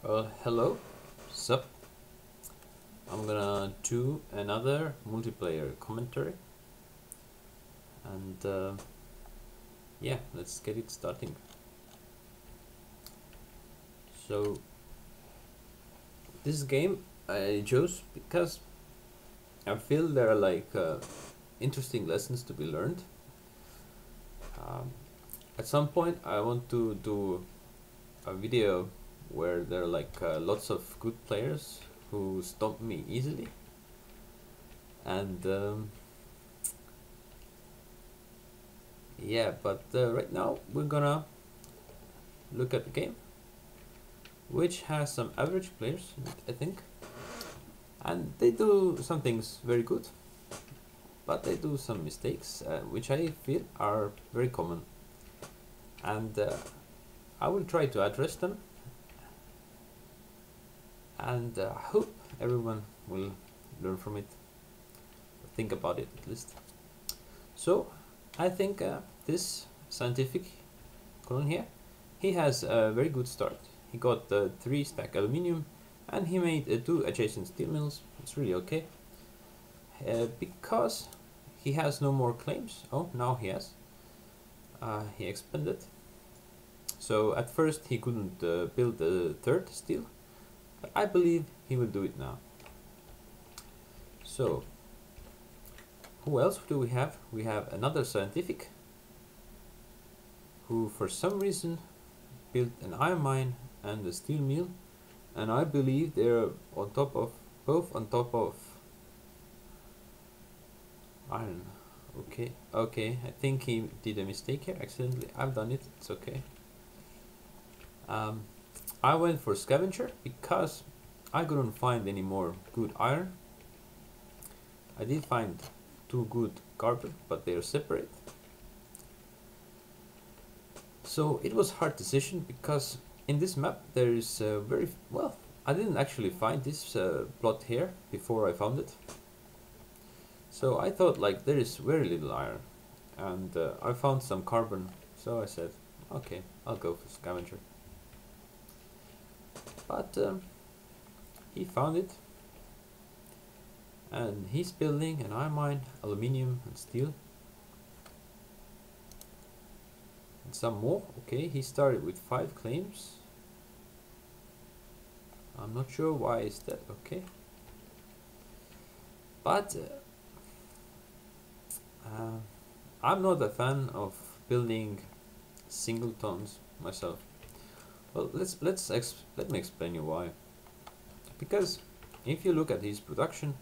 Hello, sup? I'm gonna do another multiplayer commentary, and yeah, let's get it starting. So, this game I chose because I feel there are interesting lessons to be learned. Um, at some point, I want to do a video where there are lots of good players who stomp me easily, and yeah, but right now we're gonna look at the game, which has some average players, I think, and they do some things very good, but they do some mistakes, which I feel are very common, and I will try to address them, and I hope everyone will learn from it, think about it at least. So, I think this scientific colon here, he has a very good start. He got 3 stack aluminium, and he made 2 adjacent steel mills. It's really okay. Because he has no more claims. Oh, now he has. He expanded. So at first he couldn't build the 3rd steel, but I believe he will do it now. So, who else do we have? We have another scientific who for some reason built an iron mine and a steel mill, and I believe they're on top of both on top of iron. Okay, I think he did a mistake here accidentally. I've done it, it's okay. I went for scavenger because I couldn't find any more good iron. I did find 2 good carbon, but they are separate. So it was a hard decision because in this map there is very well. I didn't actually find this plot here before I found it. So I thought there is very little iron, and I found some carbon. So I said, okay, I'll go for scavenger. But he found it, and he's building an iron mine, aluminium and steel. And some more. Okay, he started with 5 claims. I'm not sure why is that. Okay, but I'm not a fan of building singletons myself. Well, let me explain you why. Because if you look at his production,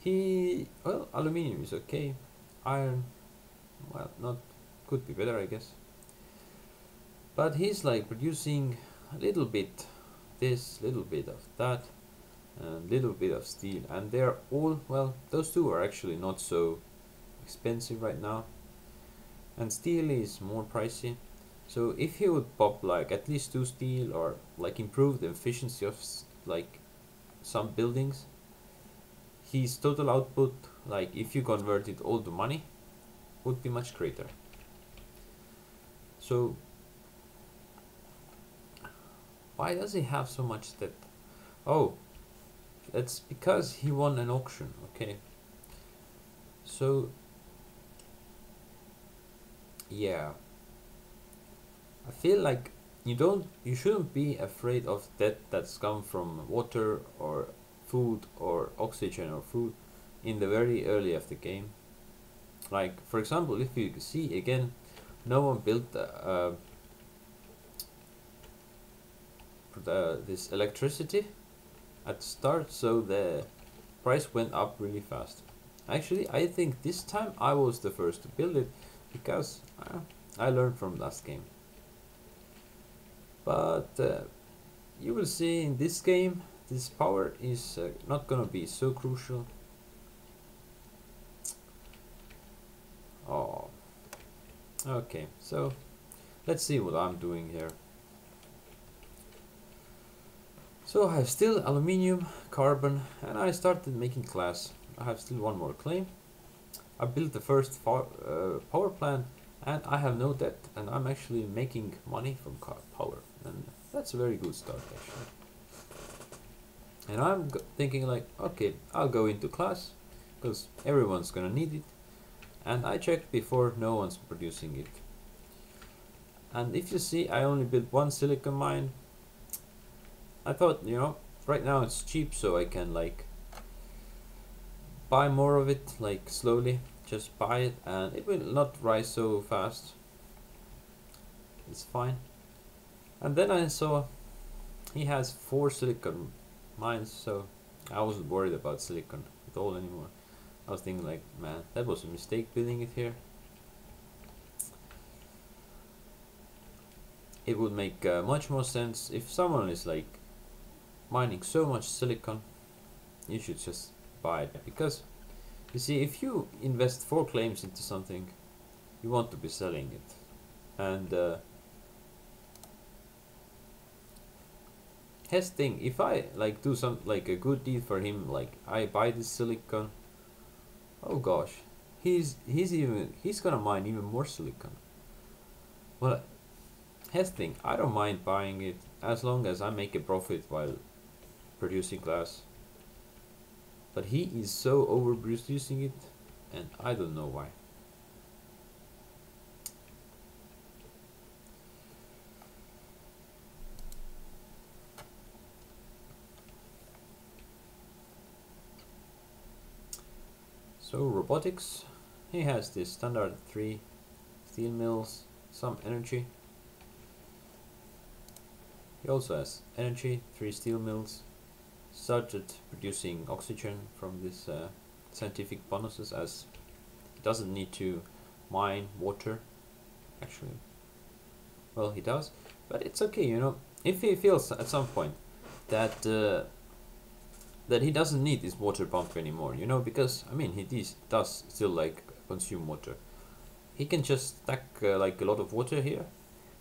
aluminium is okay, iron, well, not, could be better, I guess. But he's producing a little bit this, little bit of that, and little bit of steel, and they're all, well, those 2 are actually not so expensive right now, and steel is more pricey. So if he would pop at least 2 steel, or improve the efficiency of some buildings, his total output, if you convert it all to money, would be much greater. So why does he have so much debt? Oh, that's because he won an auction. Okay, so yeah, I feel you shouldn't be afraid of debt that's come from water or food or oxygen or food in the very early of the game. For example, if you see again, no one built this electricity at the start, so the price went up really fast. Actually, I think this time I was the first to build it because I learned from last game. But you will see in this game, this power is not gonna be so crucial. Oh, okay, so let's see what I'm doing here. So I have still aluminium, carbon, and I started making glass. I have still 1 more claim. I built the first power plant, and I have no debt, and I'm actually making money from power. And That's a very good start actually. And I'm thinking like, okay, I'll go into class because everyone's gonna need it. And I checked before, no one's producing it. And if you see, I only built one silicon mine. I thought, you know, right now it's cheap, so I can like buy more of it, like slowly, just buy it, and it will not rise so fast. It's fine. And then I saw he has 4 silicon mines, so I wasn't worried about silicon at all anymore. I was thinking like, man, that was a mistake building it here. It would make much more sense if someone is like mining so much silicon, you should just buy it. Because you see, if you invest 4 claims into something, you want to be selling it. And his thing, if I like do some like a good deal for him, like I buy this silicon, oh gosh, he's gonna mine even more silicon. Well, his thing, I don't mind buying it as long as I make a profit while producing glass. But he is so overproducing it, and I don't know why. So robotics, he has this standard 3 steel mills, some energy. He also has energy, 3 steel mills, started producing oxygen from this scientific bonuses, as he doesn't need to mine water, actually. Well, he does, but it's okay, you know, if he feels at some point that that he doesn't need this water pump anymore, you know, because, I mean, he does still like consume water. He can just stack like a lot of water here,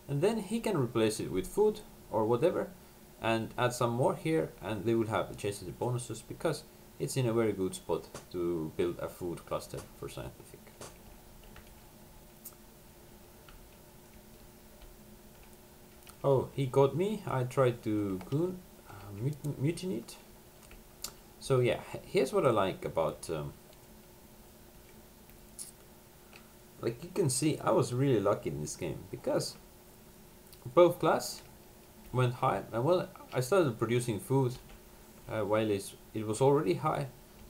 and then he can replace it with food or whatever, and add some more here, and they will have chances of bonuses because it's in a very good spot to build a food cluster for scientific. Oh, he got me. I tried to mutiny it. So yeah, here's what I like about like you can see, I was really lucky in this game because both class went high, and well, I started producing food while it was already high,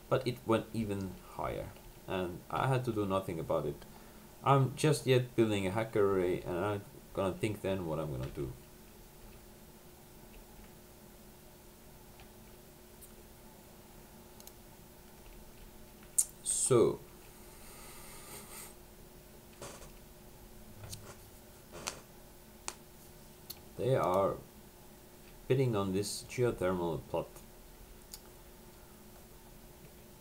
but it went even higher, and I had to do nothing about it. I'm just yet building a hacker array, and I'm gonna think then what I'm gonna do. So they are bidding on this geothermal plot.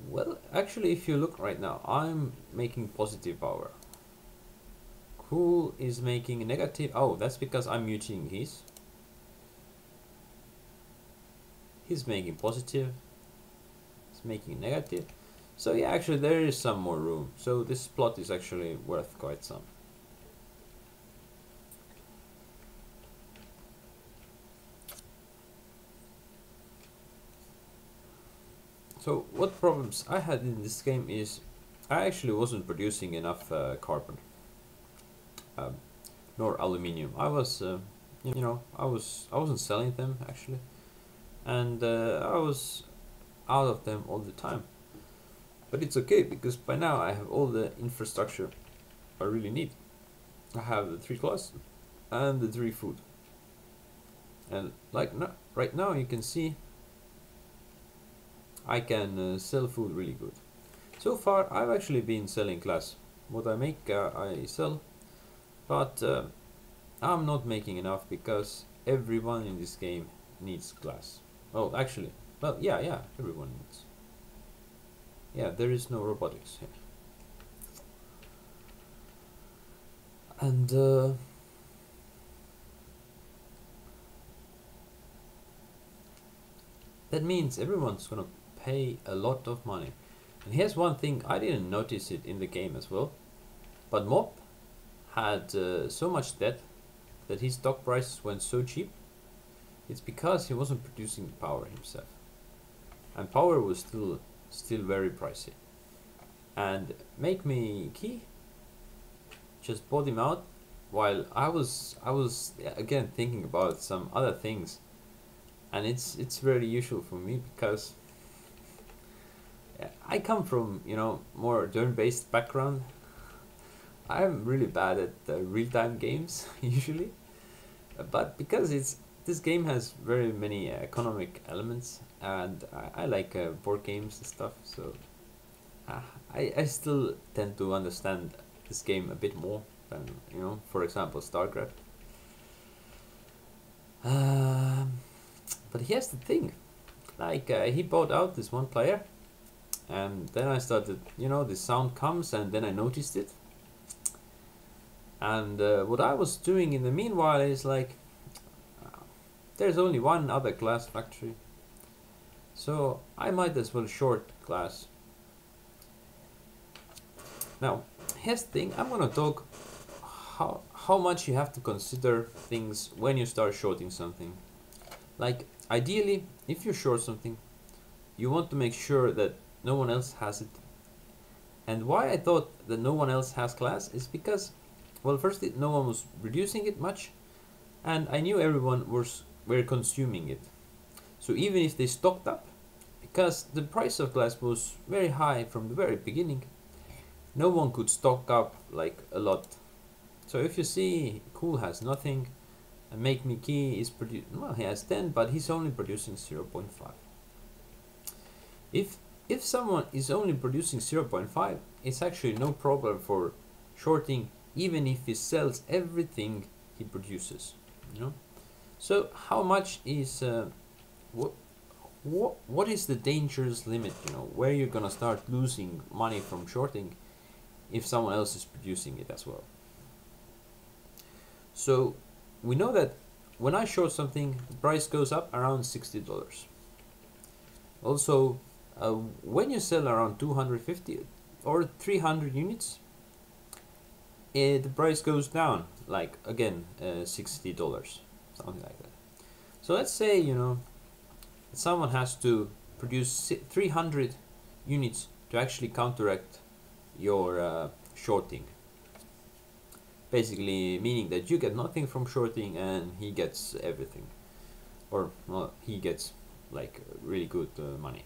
Well, actually, if you look right now, I'm making positive power. Cool is making negative. Oh, that's because I'm muting his. He's making positive. He's making negative. So yeah, actually there is some more room. So this plot is actually worth quite some. So what problems I had in this game is I actually wasn't producing enough carbon, nor aluminium. I was, you know, I wasn't selling them actually, and I was out of them all the time. But it's okay because by now I have all the infrastructure I really need. I have the 3 class and the 3 food, and like right now you can see I can sell food really good. So far I've actually been selling glass. What I make I sell, but I'm not making enough because everyone in this game needs glass. Oh, actually, well, yeah, everyone needs. Yeah, there is no robotics here. And that means everyone's gonna pay a lot of money. And here's one thing, I didn't notice it in the game as well, but Mob had so much debt that his stock prices went so cheap it's because he wasn't producing power himself, and power was still very pricey. And Make Me Key just bought him out while I was again thinking about some other things, and it's very usual for me because I come from more turn-based background. I'm really bad at real-time games usually, but because this game has very many economic elements, and I like board games and stuff, so uh, I still tend to understand this game a bit more than for example, StarCraft. Um, but here's the thing, like he bought out this one player, and then I started, the sound comes, and then I noticed it. And what I was doing in the meanwhile is like, there's only one other glass factory, so I might as well short glass. Now, here's the thing, I'm gonna talk how much you have to consider things when you start shorting something. Like, ideally, if you short something, you want to make sure that no one else has it. And why I thought that no one else has glass is because, well, firstly, no one was reducing it much, and I knew everyone were consuming it. So even if they stocked up, because the price of glass was very high from the very beginning, no one could stock up like a lot. So if you see Cool has nothing, and Make Me Key is well, he has 10, but he's only producing 0.5. If someone is only producing 0.5, it's actually no problem for shorting, even if he sells everything he produces. So how much is what is the dangerous limit? Where you're gonna start losing money from shorting if someone else is producing it as well. So we know that when I short something, the price goes up around $60. Also, when you sell around 250 or 300 units, the price goes down, like again, $60, something like that. So let's say someone has to produce 300 units to actually counteract your shorting. Basically meaning that you get nothing from shorting and he gets everything, or well, he gets like really good money.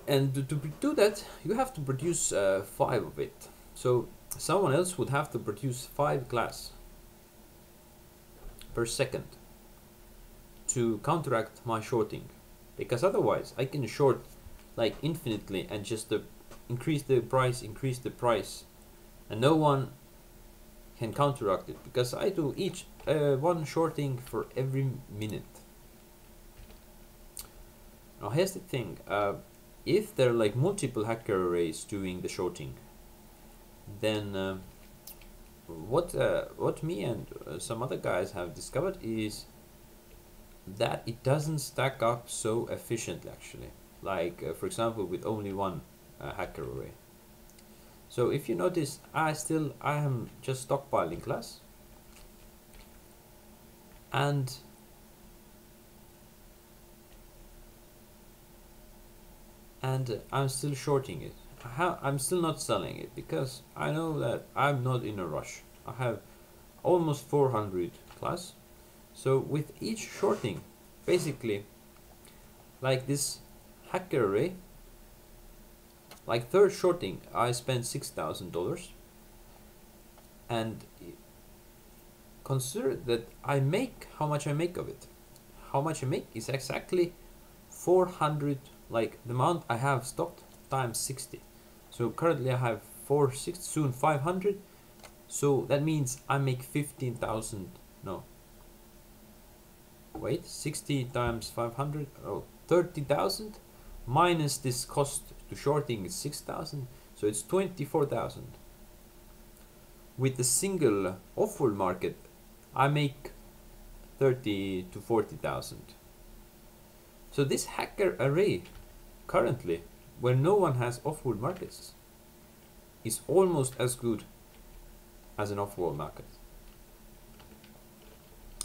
And to do that, you have to produce 5 of it. So someone else would have to produce 5 glass per second to counteract my shorting, because otherwise I can short like infinitely and just increase the price, and no one can counteract it, because I do each one shorting for every minute. Now here's the thing, if there are like multiple hacker arrays doing the shorting, then what me and some other guys have discovered is that it doesn't stack up so efficiently actually, like for example with only one hacker array. So if you notice, I am just stockpiling glass, and I'm still shorting it. I'm still not selling it because I know that I'm not in a rush. I have almost 400 glass. So with each shorting, basically, like this hacker array, like third shorting, I spent $6,000, and consider that I make how much I make of it. How much I make is exactly 400, like the amount I have stocked times 60. So currently I have 460, soon 500. So that means I make 15,000. No. Wait, 60 times 500. Oh, 30,000 minus this cost to shorting is 6,000. So it's 24,000. With the single Offworld market, I make 30 to 40,000. So this hacker array currently, where no one has Offworld markets, is almost as good as an Offworld market.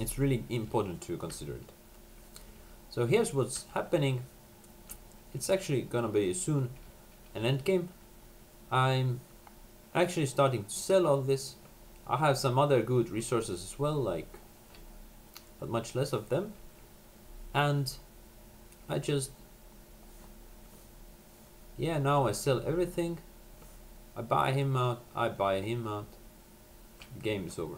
It's really important to consider it. So here's what's happening. It's actually gonna be soon an end game. I'm actually starting to sell all this. I have some other good resources as well, like, but much less of them. And I just, yeah, now I sell everything. I buy him out, I buy him out. The game is over.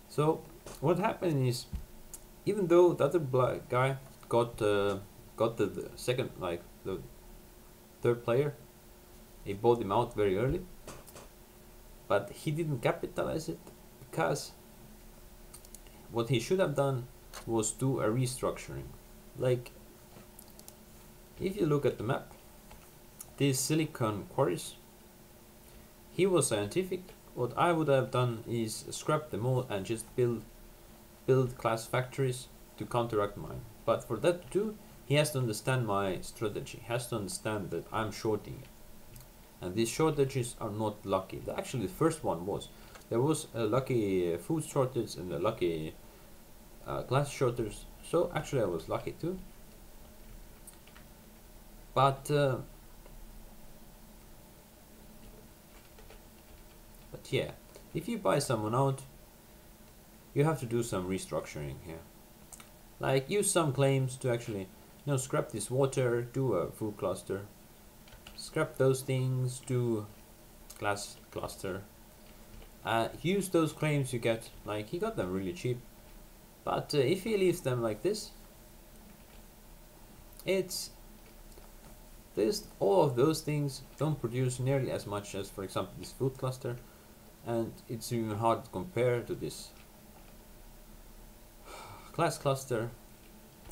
So what happened is, even though the other black guy got the second, like the third player, he bought him out very early, but he didn't capitalize it, because what he should have done was do a restructuring. Like, if you look at the map, these silicon quarries, he was scientific. What I would have done is scrap them all and just build class factories to counteract mine. But for that to do, he has to understand my strategy. He has to understand that I'm shorting it. And these shortages are not lucky. Actually, the first one was. There was a lucky food shortage and a lucky glass shortage. So actually I was lucky too. But yeah, if you buy someone out, you have to do some restructuring here. Like, use some claims to actually, scrap this water, do a food cluster, scrap those things, do glass cluster. Use those claims you get. Like, he got them really cheap. But if he leaves them like this, all of those things don't produce nearly as much as, for example, this food cluster, and it's even hard to compare to this class cluster.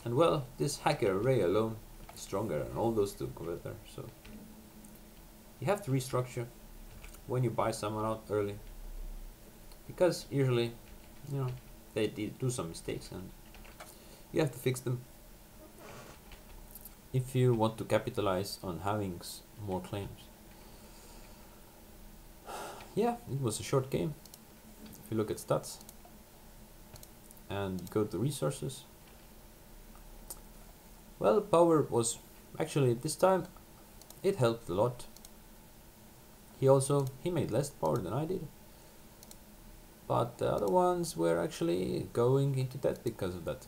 And well, this hacker array alone is stronger than all those two together. So you have to restructure when you buy someone out early, because usually, they do some mistakes and you have to fix them if you want to capitalize on having more claims. Yeah, it was a short game. If you look at stats and you go to resources, well, power was actually, this time it helped a lot. He made less power than I did, but the other ones were actually going into debt because of that.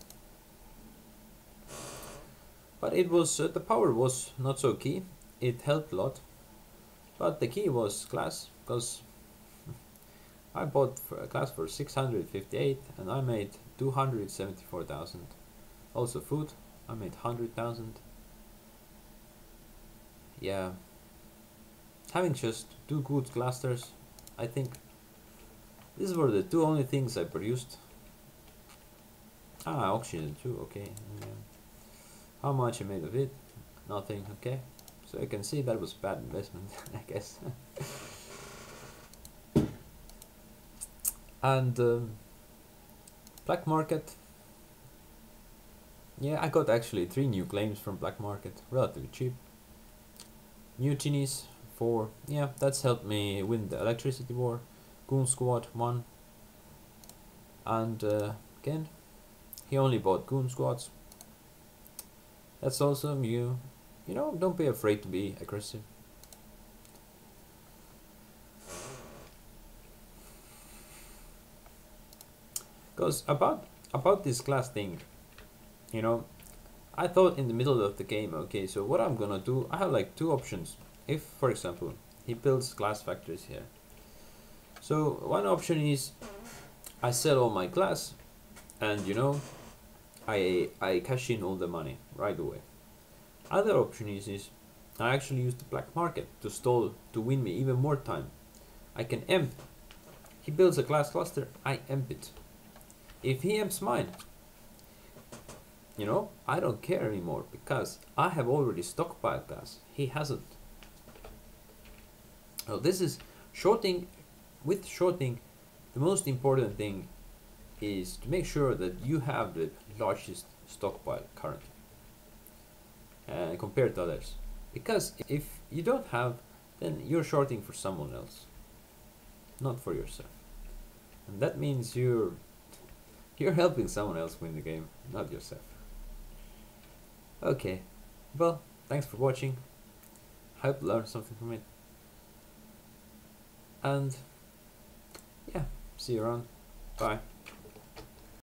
But it was, the power was not so key. It helped a lot, but the key was class, because I bought a class for 658 and I made 274,000. Also food, I made 100,000. Yeah, having just two good clusters, I think these were the two only things I produced. Oxygen too, okay. Yeah. How much I made of it? Nothing, okay. So you can see that was bad investment, I guess. And black market. Yeah, I got actually 3 new claims from black market, relatively cheap. Mutinies 4, yeah, that's helped me win the electricity war. Goon squad 1, and again, he only bought goon squads. That's awesome. Don't be afraid to be aggressive. Because about this class thing, I thought in the middle of the game, okay, so what I'm gonna do, I have like 2 options. If, for example, he builds glass factories here, so one option is I sell all my glass, and I cash in all the money right away. Other option is I actually use the black market to stall, to win me even more time. I can emp. He builds a glass cluster, I emp it. If he emps mine, I don't care anymore, because I have already stockpiled glass. He hasn't. So this is shorting. With shorting, the most important thing is to make sure that you have the largest stockpile currently compared to others. Because if you don't have, then you're shorting for someone else, not for yourself. And that means you're helping someone else win the game, not yourself. Okay, well, thanks for watching. Hope you learned something from it. And yeah, see you around. Bye.